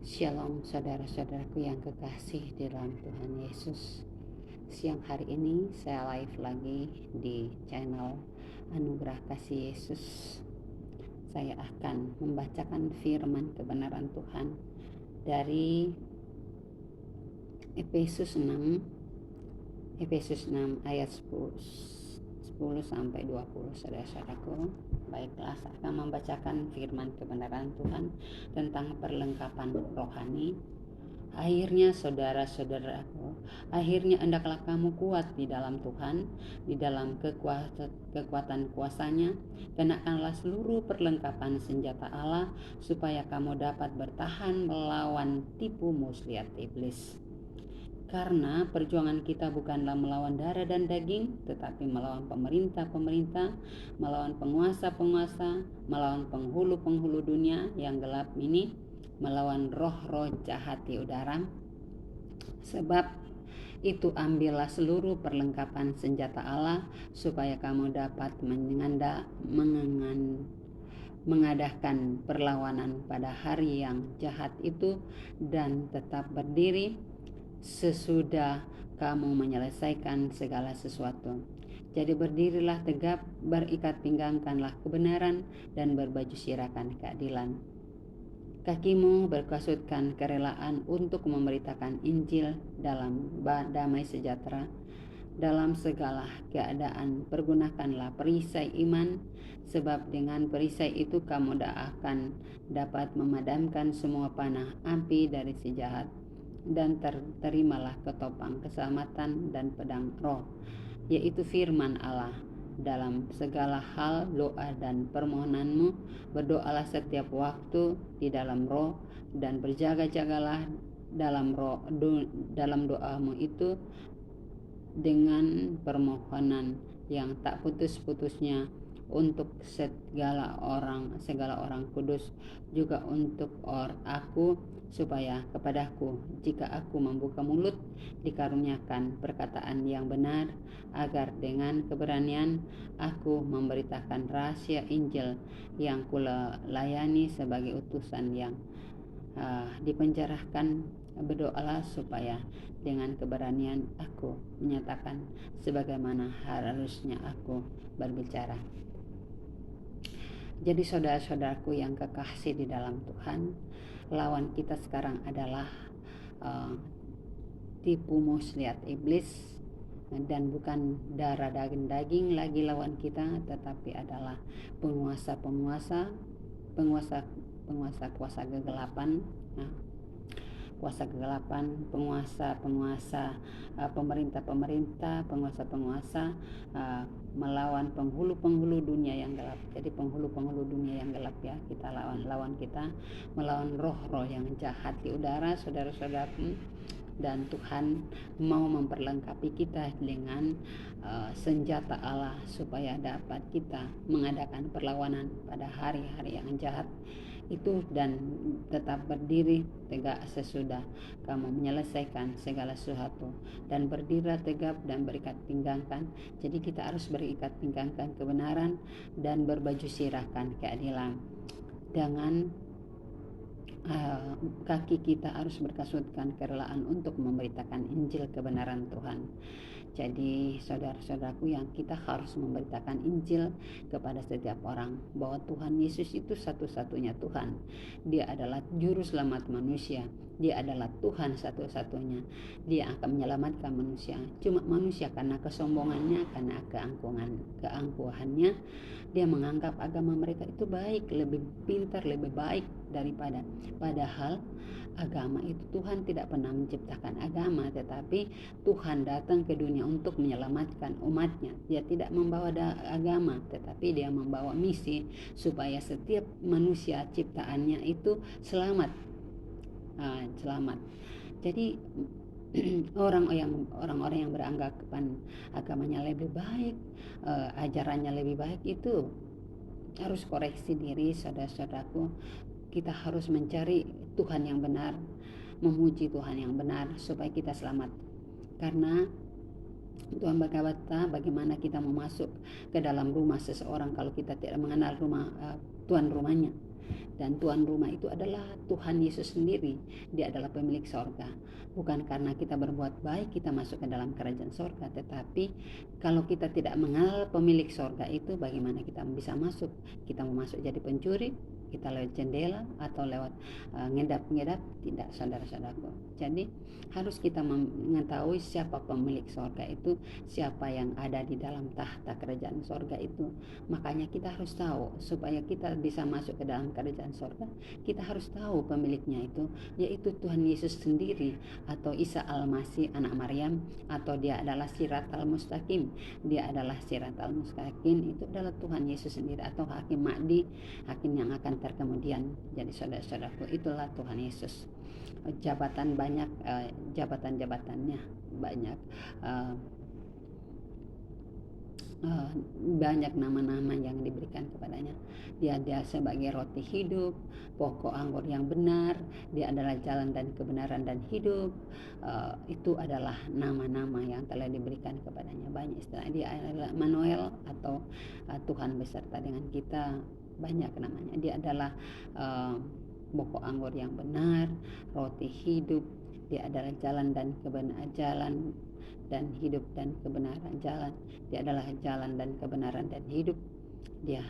Shalom saudara-saudaraku yang kekasih di dalam Tuhan Yesus. Siang hari ini saya live lagi di channel Anugerah Kasih Yesus. Saya akan membacakan firman kebenaran Tuhan dari Efesus 6 ayat 10 sampai 20. Saudara-saudaraku, baiklah, saya akan membacakan firman kebenaran Tuhan tentang perlengkapan rohani. Akhirnya saudara-saudaraku, hendaklah kamu kuat di dalam Tuhan, di dalam kekuatan kuasanya. Kenakanlah seluruh perlengkapan senjata Allah, supaya kamu dapat bertahan melawan tipu muslihat iblis. Karena perjuangan kita bukanlah melawan darah dan daging, tetapi melawan pemerintah-pemerintah, melawan penguasa-penguasa, melawan penghulu-penghulu dunia yang gelap ini, melawan roh-roh jahat di udara. Sebab itu ambillah seluruh perlengkapan senjata Allah, supaya kamu dapat mengadakan perlawanan pada hari yang jahat itu, dan tetap berdiri sesudah kamu menyelesaikan segala sesuatu. Jadi berdirilah tegap, berikat pinggangkanlah kebenaran, dan berbaju sirahkan keadilan. Kakimu berkasutkan kerelaan untuk memberitakan Injil dalam damai sejahtera. Dalam segala keadaan pergunakanlah perisai iman, sebab dengan perisai itu kamu akan dapat memadamkan semua panah api dari si jahat. Dan terimalah ketopang keselamatan dan pedang roh, yaitu firman Allah. Dalam segala hal doa dan permohonanmu berdoalah setiap waktu di dalam roh, dan berjaga-jagalah dalam doamu itu dengan permohonan yang tak putus-putusnya untuk segala orang kudus, juga untuk aku, supaya kepadaku, jika aku membuka mulut, dikaruniakan perkataan yang benar, agar dengan keberanian aku memberitakan rahasia Injil yang kulayani sebagai utusan yang dipenjarakan. Berdoalah supaya dengan keberanian aku menyatakan sebagaimana harusnya aku berbicara. Jadi saudara-saudaraku yang kekasih di dalam Tuhan, lawan kita sekarang adalah tipu muslihat iblis, dan bukan darah daging lagi lawan kita, tetapi adalah penguasa kegelapan, kuasa kegelapan, penguasa pemerintah, penguasa melawan penghulu dunia yang gelap. Jadi penghulu dunia yang gelap, ya, kita lawan kita melawan roh-roh yang jahat di udara, saudara-saudaraku. Dan Tuhan mau memperlengkapi kita dengan senjata Allah, supaya dapat kita mengadakan perlawanan pada hari-hari yang jahat itu, dan tetap berdiri tegak sesudah kamu menyelesaikan segala sesuatu. Dan berdirilah tegap dan berikat pinggangkan. Jadi kita harus berikat pinggangkan kebenaran dan berbaju sirahkan keadilan. Dengan kaki kita harus berkasutkan kerelaan untuk memberitakan Injil kebenaran Tuhan. Jadi saudara-saudaraku, yang kita harus memberitakan Injil kepada setiap orang, bahwa Tuhan Yesus itu satu-satunya Tuhan. Dia adalah juru selamat manusia. Dia adalah Tuhan satu-satunya. Dia akan menyelamatkan manusia. Cuma manusia karena kesombongannya, karena keangkuhannya, dia menganggap agama mereka itu baik, lebih pintar, lebih baik daripada. Padahal agama itu, Tuhan tidak pernah menciptakan agama, tetapi Tuhan datang ke dunia untuk menyelamatkan umatnya. Dia tidak membawa agama, tetapi dia membawa misi, supaya setiap manusia ciptaannya itu selamat. Jadi orang-orang yang beranggapan agamanya lebih baik, ajarannya lebih baik, itu harus koreksi diri, saudara-saudaraku. Kita harus mencari Tuhan yang benar, memuji Tuhan yang benar, supaya kita selamat. Karena Tuhan berkata, bagaimana kita mau masuk ke dalam rumah seseorang kalau kita tidak mengenal tuan rumahnya. Dan tuan rumah itu adalah Tuhan Yesus sendiri. Dia adalah pemilik sorga. Bukan karena kita berbuat baik kita masuk ke dalam kerajaan sorga, tetapi kalau kita tidak mengenal pemilik sorga itu, bagaimana kita bisa masuk? Kita mau masuk jadi pencuri, kita lewat jendela atau lewat ngedap-ngedap? Tidak, saudara-saudaraku. Jadi harus kita mengetahui siapa pemilik sorga itu, siapa yang ada di dalam tahta kerajaan sorga itu. Makanya kita harus tahu, supaya kita bisa masuk ke dalam kerajaan sorga, kita harus tahu pemiliknya itu, yaitu Tuhan Yesus sendiri, atau Isa Al-Masih anak Maryam, atau dia adalah Sirat Al-Mustaqim. Dia adalah Sirat Al-Mustaqim, itu adalah Tuhan Yesus sendiri, atau Hakim Mahdi, hakim yang akan terkemudian. Jadi saudara-saudaraku, itulah Tuhan Yesus. Jabatan banyak, jabatan-jabatannya banyak, banyak nama-nama yang diberikan kepadanya. Dia sebagai roti hidup, pokok anggur yang benar, dia adalah jalan dan kebenaran dan hidup. Itu adalah nama-nama yang telah diberikan kepadanya. Banyak istilah. Dia adalah Manuel, atau Tuhan beserta dengan kita. Banyak namanya. Dia adalah pokok anggur yang benar, roti hidup. Dia adalah jalan dan kebenaran, jalan dan hidup dan kebenaran, jalan. Dia adalah jalan dan kebenaran dan hidup. Dia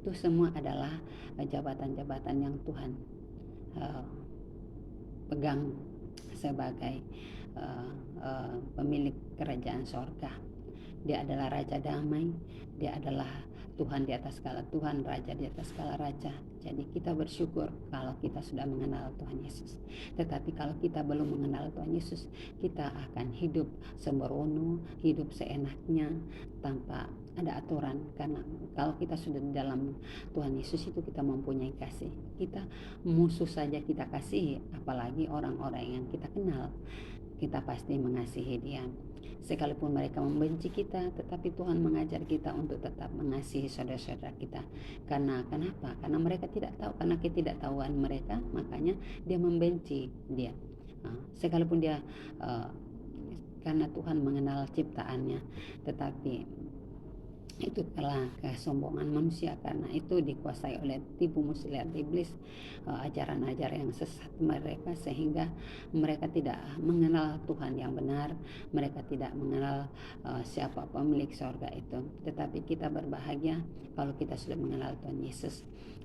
itu semua adalah jabatan-jabatan yang Tuhan pegang sebagai pemilik kerajaan sorga. Dia adalah Raja Damai. Dia adalah Tuhan di atas segala Tuhan, Raja di atas segala Raja. Jadi kita bersyukur kalau kita sudah mengenal Tuhan Yesus. Tetapi kalau kita belum mengenal Tuhan Yesus, kita akan hidup sembrono, hidup seenaknya, tanpa ada aturan. Karena kalau kita sudah di dalam Tuhan Yesus itu, kita mempunyai kasih. Kita musuh saja kita kasihi, apalagi orang-orang yang kita kenal. Kita pasti mengasihi dia. Sekalipun mereka membenci kita, tetapi Tuhan mengajar kita untuk tetap mengasihi saudara-saudara kita. Karena kenapa? Karena mereka tidak tahu, karena ketidaktahuan mereka, makanya dia membenci dia. Sekalipun dia karena Tuhan mengenal ciptaannya, tetapi itu telah kesombongan manusia, karena itu dikuasai oleh tipu muslihat iblis, ajaran-ajaran yang sesat mereka, sehingga mereka tidak mengenal Tuhan yang benar. Mereka tidak mengenal siapa pemilik sorga itu. Tetapi kita berbahagia kalau kita sudah mengenal Tuhan Yesus.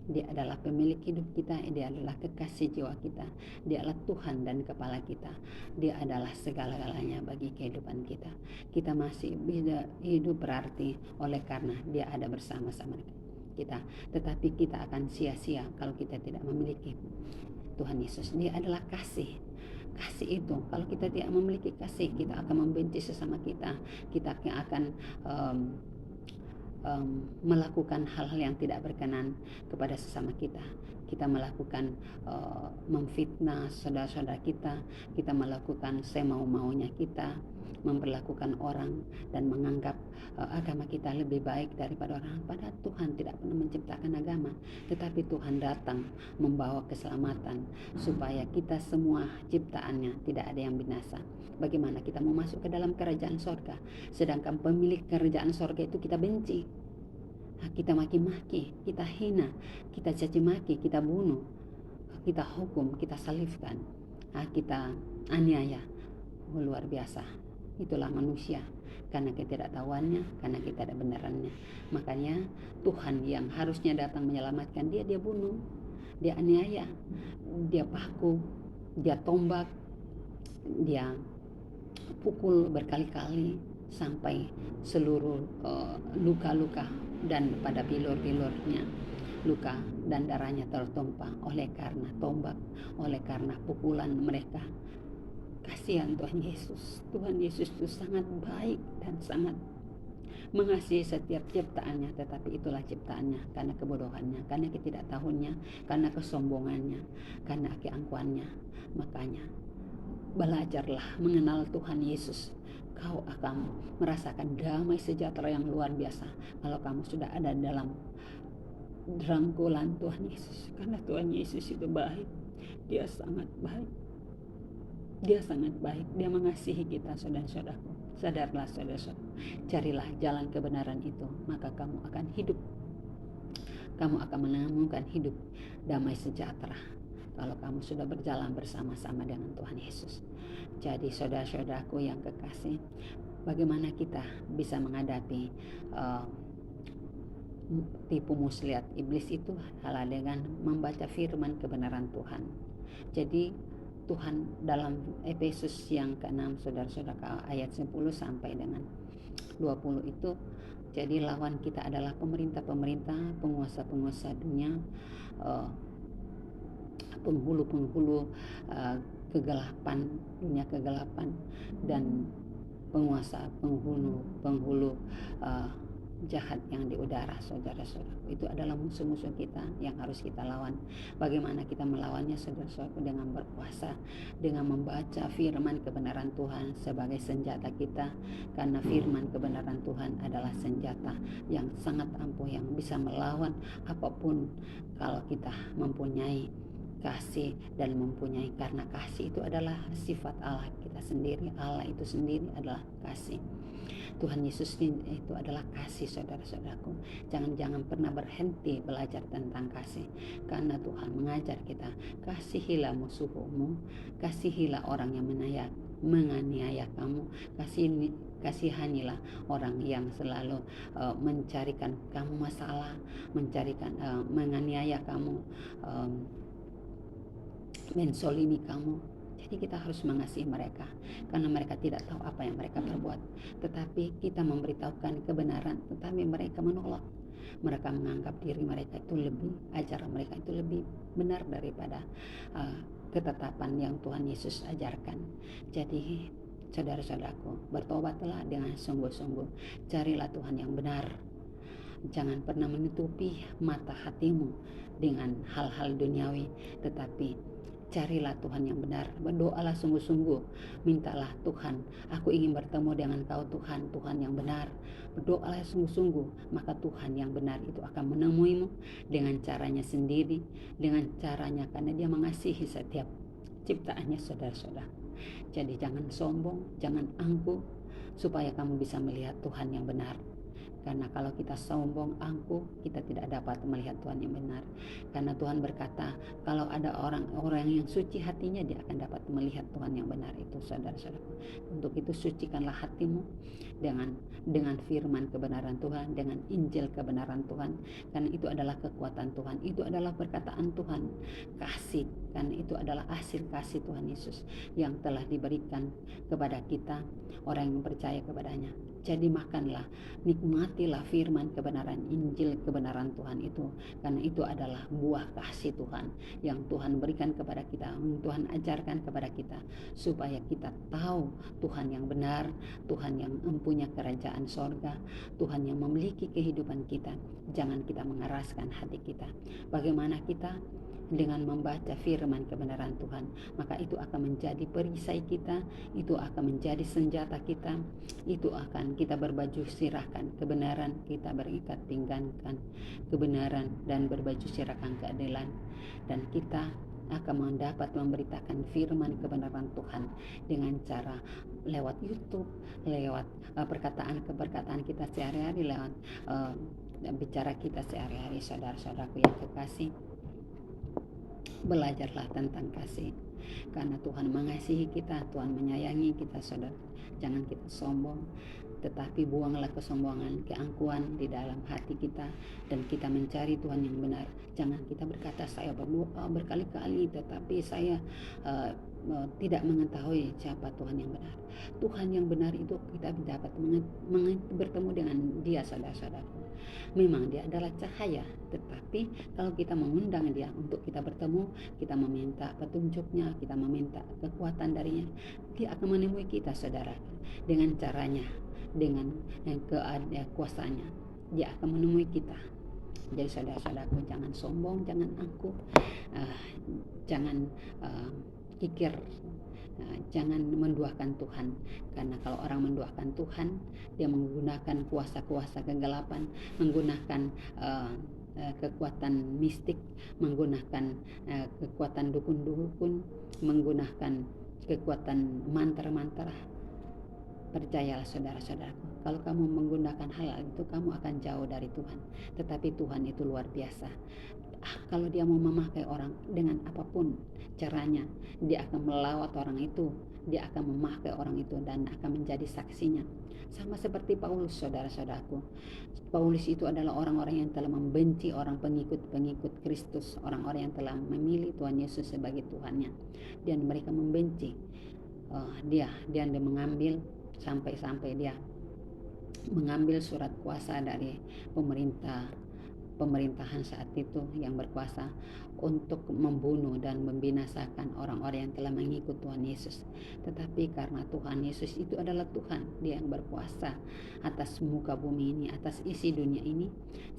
Dia adalah pemilik hidup kita, dia adalah kekasih jiwa kita, dia adalah Tuhan dan kepala kita, dia adalah segala-galanya bagi kehidupan kita. Kita masih hidup berarti oleh karena dia ada bersama-sama kita. Tetapi kita akan sia-sia kalau kita tidak memiliki Tuhan Yesus. Dia adalah kasih. Kasih itu, kalau kita tidak memiliki kasih, kita akan membenci sesama kita. Kita akan melakukan hal-hal yang tidak berkenan kepada sesama kita. Kita melakukan memfitnah saudara-saudara kita. Kita melakukan semau-maunya kita, memperlakukan orang dan menganggap agama kita lebih baik daripada orang. Padahal Tuhan tidak pernah menciptakan agama, tetapi Tuhan datang membawa keselamatan supaya kita semua ciptaannya tidak ada yang binasa. Bagaimana kita mau masuk ke dalam kerajaan sorga, sedangkan pemilik kerajaan sorga itu kita benci, kita maki-maki, kita hina, kita caci maki, kita bunuh, kita hukum, kita salibkan, kita aniaya. Luar biasa. Itulah manusia, karena ketidaktahuannya, karena ketidakbenarannya. Makanya Tuhan yang harusnya datang menyelamatkan dia bunuh, dia aniaya, dia paku, dia tombak, dia pukul berkali-kali sampai seluruh luka-luka dan pada bilur-bilurnya luka dan darahnya tertumpah oleh karena tombak, oleh karena pukulan mereka. Kasihan Tuhan Yesus. Tuhan Yesus itu sangat baik dan sangat mengasihi setiap ciptaannya, tetapi itulah ciptaannya karena kebodohannya, karena ketidaktahuannya, karena kesombongannya, karena keangkuhannya. Makanya belajarlah mengenal Tuhan Yesus. Kau akan merasakan damai sejahtera yang luar biasa kalau kamu sudah ada dalam rangkulan Tuhan Yesus. Karena Tuhan Yesus itu baik. Dia sangat baik. Dia sangat baik. Dia mengasihi kita, saudara-saudaraku. Sadarlah, saudara-saudara. Carilah jalan kebenaran itu, maka kamu akan hidup kamu akan menemukan hidup damai sejahtera kalau kamu sudah berjalan bersama-sama dengan Tuhan Yesus. Jadi saudara-saudaraku yang kekasih, bagaimana kita bisa menghadapi tipu muslihat iblis itu adalah dengan membaca firman kebenaran Tuhan. Jadi Tuhan dalam Efesus yang ke-6 saudara-saudara ayat 10 sampai dengan 20 itu, jadi lawan kita adalah pemerintah-pemerintah, penguasa-penguasa dunia, penghulu-penghulu kegelapan, dunia kegelapan, dan penguasa penghulu jahat yang di udara. Saudara-saudara, itu adalah musuh-musuh kita yang harus kita lawan. Bagaimana kita melawannya, saudara-saudara? Dengan berpuasa, dengan membaca firman kebenaran Tuhan sebagai senjata kita, karena firman kebenaran Tuhan adalah senjata yang sangat ampuh, yang bisa melawan apapun kalau kita mempunyai kasih dan mempunyai, karena kasih itu adalah sifat Allah kita sendiri. Allah itu sendiri adalah kasih. Tuhan Yesus itu adalah kasih, saudara-saudaraku. Jangan pernah berhenti belajar tentang kasih, karena Tuhan mengajar kita, kasihilah musuhmu, kasihilah orang yang menganiaya kamu, kasihanilah orang yang selalu mencarikan kamu masalah, menganiaya kamu, mensolimi kamu. Jadi kita harus mengasihi mereka, karena mereka tidak tahu apa yang mereka perbuat. Tetapi kita memberitahukan kebenaran, tetapi mereka menolak. Mereka menganggap diri mereka itu lebih, ajaran mereka itu lebih benar daripada ketetapan yang Tuhan Yesus ajarkan. Jadi saudara-saudaraku, bertobatlah dengan sungguh-sungguh. Carilah Tuhan yang benar. Jangan pernah menutupi mata hatimu dengan hal-hal duniawi, tetapi carilah Tuhan yang benar. Berdoalah sungguh-sungguh. Mintalah, Tuhan, aku ingin bertemu dengan Kau, Tuhan, Tuhan yang benar. Berdoalah sungguh-sungguh, maka Tuhan yang benar itu akan menemuimu dengan caranya sendiri, dengan caranya karena Dia mengasihi setiap ciptaannya, saudara-saudara. Jadi jangan sombong, jangan angkuh, supaya kamu bisa melihat Tuhan yang benar. Karena kalau kita sombong, angkuh, kita tidak dapat melihat Tuhan yang benar. Karena Tuhan berkata, kalau ada orang-orang yang suci hatinya, dia akan dapat melihat Tuhan yang benar itu, saudara-saudara. Untuk itu sucikanlah hatimu dengan firman kebenaran Tuhan, dengan Injil kebenaran Tuhan. Karena itu adalah kekuatan Tuhan, itu adalah perkataan Tuhan, kasih. Karena itu adalah hasil kasih Tuhan Yesus yang telah diberikan kepada kita, orang yang percaya kepadanya. Jadi makanlah, nikmatilah firman kebenaran, Injil kebenaran Tuhan itu. Karena itu adalah buah kasih Tuhan yang Tuhan berikan kepada kita, yang Tuhan ajarkan kepada kita, supaya kita tahu Tuhan yang benar, Tuhan yang mempunyai kerajaan sorga, Tuhan yang memiliki kehidupan kita. Jangan kita mengeraskan hati kita. Bagaimana kita? Dengan membaca firman kebenaran Tuhan, maka itu akan menjadi perisai kita, itu akan menjadi senjata kita, itu akan kita berbaju sirahkan kebenaran, kita berikat pinggankan kebenaran dan berbaju sirahkan keadilan, dan kita akan mendapat memberitakan firman kebenaran Tuhan dengan cara lewat YouTube, lewat perkataan kita sehari-hari, lewat bicara kita sehari-hari. Saudara-saudaraku yang kekasih, belajarlah tentang kasih, karena Tuhan mengasihi kita, Tuhan menyayangi kita, saudara. Jangan kita sombong, tetapi buanglah kesombongan, keangkuhan di dalam hati kita, dan kita mencari Tuhan yang benar. Jangan kita berkata, saya berdoa berkali-kali tetapi saya tidak mengetahui siapa Tuhan yang benar. Tuhan yang benar itu kita dapat bertemu dengan Dia, saudara-saudara. Memang Dia adalah cahaya, tetapi kalau kita mengundang Dia untuk kita bertemu, kita meminta petunjuknya, kita meminta kekuatan darinya, Dia akan menemui kita, saudara, dengan caranya, dengan kuasanya. Dia akan menemui kita. Jadi saudara-saudaraku, jangan sombong, jangan angkuh, jangan kikir, jangan menduakan Tuhan. Karena kalau orang menduakan Tuhan, dia menggunakan kuasa-kuasa kegelapan, menggunakan kekuatan mistik, menggunakan kekuatan dukun-dukun, menggunakan kekuatan mantra-mantra, Percayalah saudara-saudaraku, kalau kamu menggunakan hal itu kamu akan jauh dari Tuhan. Tetapi Tuhan itu luar biasa. Kalau dia mau memakai orang dengan apapun caranya, dia akan melawat orang itu, dia akan memakai orang itu dan akan menjadi saksinya. Sama seperti Paulus, saudara-saudaraku. Paulus itu adalah orang-orang yang telah membenci orang pengikut-pengikut Kristus, orang-orang yang telah memilih Tuhan Yesus sebagai Tuhannya, dan mereka membenci dia mengambil sampai dia mengambil surat kuasa dari pemerintahan saat itu yang berkuasa untuk membunuh dan membinasakan orang-orang yang telah mengikut Tuhan Yesus. Tetapi karena Tuhan Yesus itu adalah Tuhan, dia yang berkuasa atas muka bumi ini, atas isi dunia ini,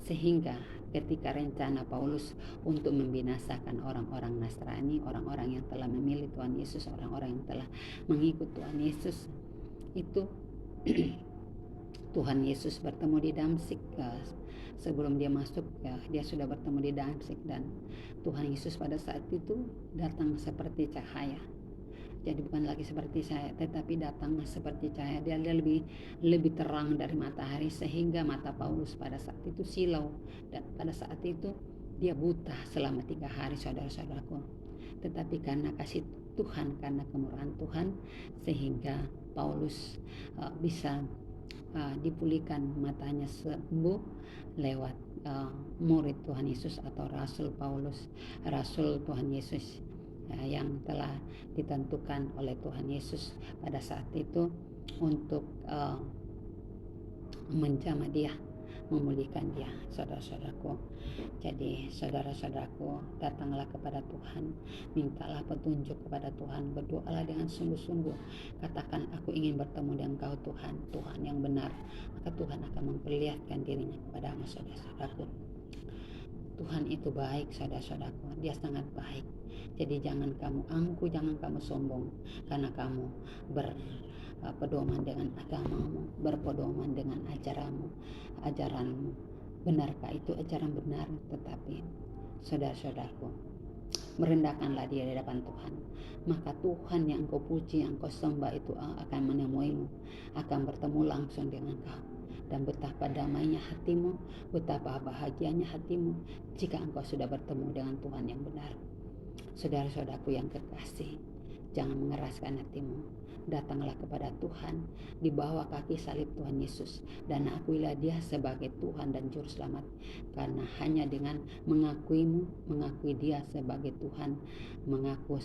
sehingga ketika rencana Paulus untuk membinasakan orang-orang Nasrani, orang-orang yang telah memilih Tuhan Yesus, orang-orang yang telah mengikut Tuhan Yesus itu Tuhan Yesus bertemu di Damsyik. Sebelum dia masuk, dia sudah bertemu di Damsyik, dan Tuhan Yesus pada saat itu datang seperti cahaya. Jadi bukan lagi seperti saya, tetapi datang seperti cahaya. Dia lebih terang dari matahari, sehingga mata Paulus pada saat itu silau, dan pada saat itu dia buta selama 3 hari, saudara-saudaraku. Tetapi karena kasih Tuhan, karena kemurahan Tuhan, sehingga Paulus bisa dipulihkan matanya sembuh lewat murid Tuhan Yesus atau Rasul Paulus, Rasul Tuhan Yesus yang telah ditentukan oleh Tuhan Yesus pada saat itu untuk menjamah dia, memulihkan dia, saudara-saudaraku. Jadi saudara-saudaraku, datanglah kepada Tuhan, mintalah petunjuk kepada Tuhan, berdoalah dengan sungguh-sungguh, katakan aku ingin bertemu dengan Engkau Tuhan, Tuhan yang benar, maka Tuhan akan memperlihatkan dirinya kepadamu, saudara-saudaraku. Tuhan itu baik, saudara-saudaraku, dia sangat baik. Jadi jangan kamu angkuh, jangan kamu sombong, karena kamu berpedoman dengan agamamu, berpedoman dengan ajaranmu. Benarkah itu ajaran benar? Tetapi saudara-saudaraku, merendahkanlah dia di hadapan Tuhan, maka Tuhan yang engkau puji, yang engkau sembah itu akan menemuimu, akan bertemu langsung dengan kau. Dan betapa damainya hatimu, betapa bahagianya hatimu jika engkau sudah bertemu dengan Tuhan yang benar. Saudara-saudaraku yang kekasih, jangan mengeraskan hatimu. Datanglah kepada Tuhan di bawah kaki salib Tuhan Yesus, dan akuilah dia sebagai Tuhan dan Juru Selamat. Karena hanya dengan mengakui dia sebagai Tuhan, mengaku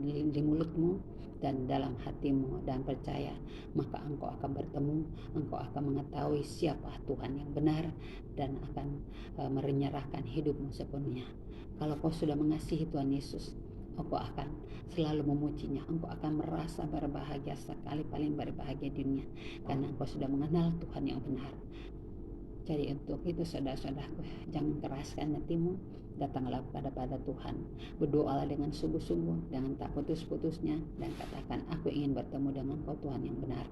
di mulutmu dan dalam hatimu dan percaya, maka engkau akan bertemu, engkau akan mengetahui siapa Tuhan yang benar, dan akan menyerahkan hidupmu sepenuhnya. Kalau kau sudah mengasihi Tuhan Yesus, engkau akan selalu memujinya, engkau akan merasa berbahagia sekali, paling berbahagia di dunia, karena engkau sudah mengenal Tuhan yang benar. Jadi untuk itu saudara-saudaraku, jangan keraskan hatimu, datanglah pada Tuhan, berdoalah dengan sungguh-sungguh, dengan tak putus-putusnya, dan katakan aku ingin bertemu dengan Engkau Tuhan yang benar,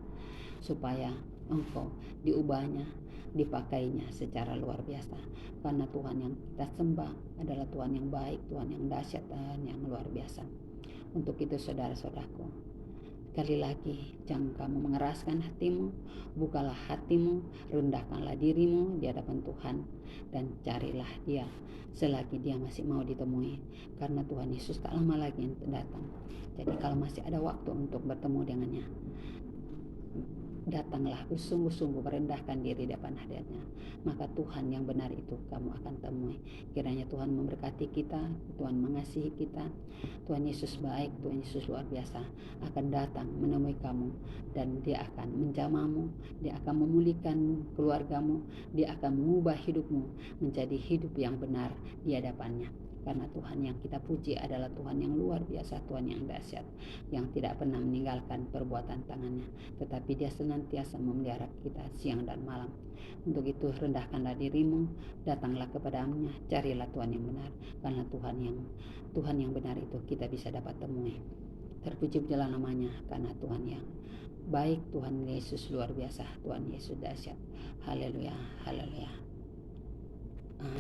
supaya engkau diubahnya, dipakainya secara luar biasa. Karena Tuhan yang kita sembah adalah Tuhan yang baik, Tuhan yang dahsyat, dan yang luar biasa. Untuk itu saudara-saudaraku, sekali lagi, jangan kamu mengeraskan hatimu, bukalah hatimu, rendahkanlah dirimu di hadapan Tuhan, dan carilah dia selagi dia masih mau ditemui, karena Tuhan Yesus tak lama lagi yang datang. Jadi kalau masih ada waktu untuk bertemu dengannya, datanglah bersungguh-sungguh, merendahkan diri di depan hadiratnya, maka Tuhan yang benar itu kamu akan temui. Kiranya Tuhan memberkati kita, Tuhan mengasihi kita. Tuhan Yesus baik, Tuhan Yesus luar biasa, akan datang menemui kamu, dan dia akan menjamahmu, dia akan memulihkan keluargamu, dia akan mengubah hidupmu menjadi hidup yang benar di hadapannya. Karena Tuhan yang kita puji adalah Tuhan yang luar biasa, Tuhan yang dahsyat, yang tidak pernah meninggalkan perbuatan tangannya, tetapi dia senantiasa memelihara kita siang dan malam. Untuk itu rendahkanlah dirimu, datanglah kepadanya, carilah Tuhan yang benar, karena Tuhan yang benar itu kita bisa dapat temui. Terpuji-pujilah namanya, karena Tuhan yang baik, Tuhan Yesus luar biasa, Tuhan Yesus dahsyat. Haleluya, haleluya.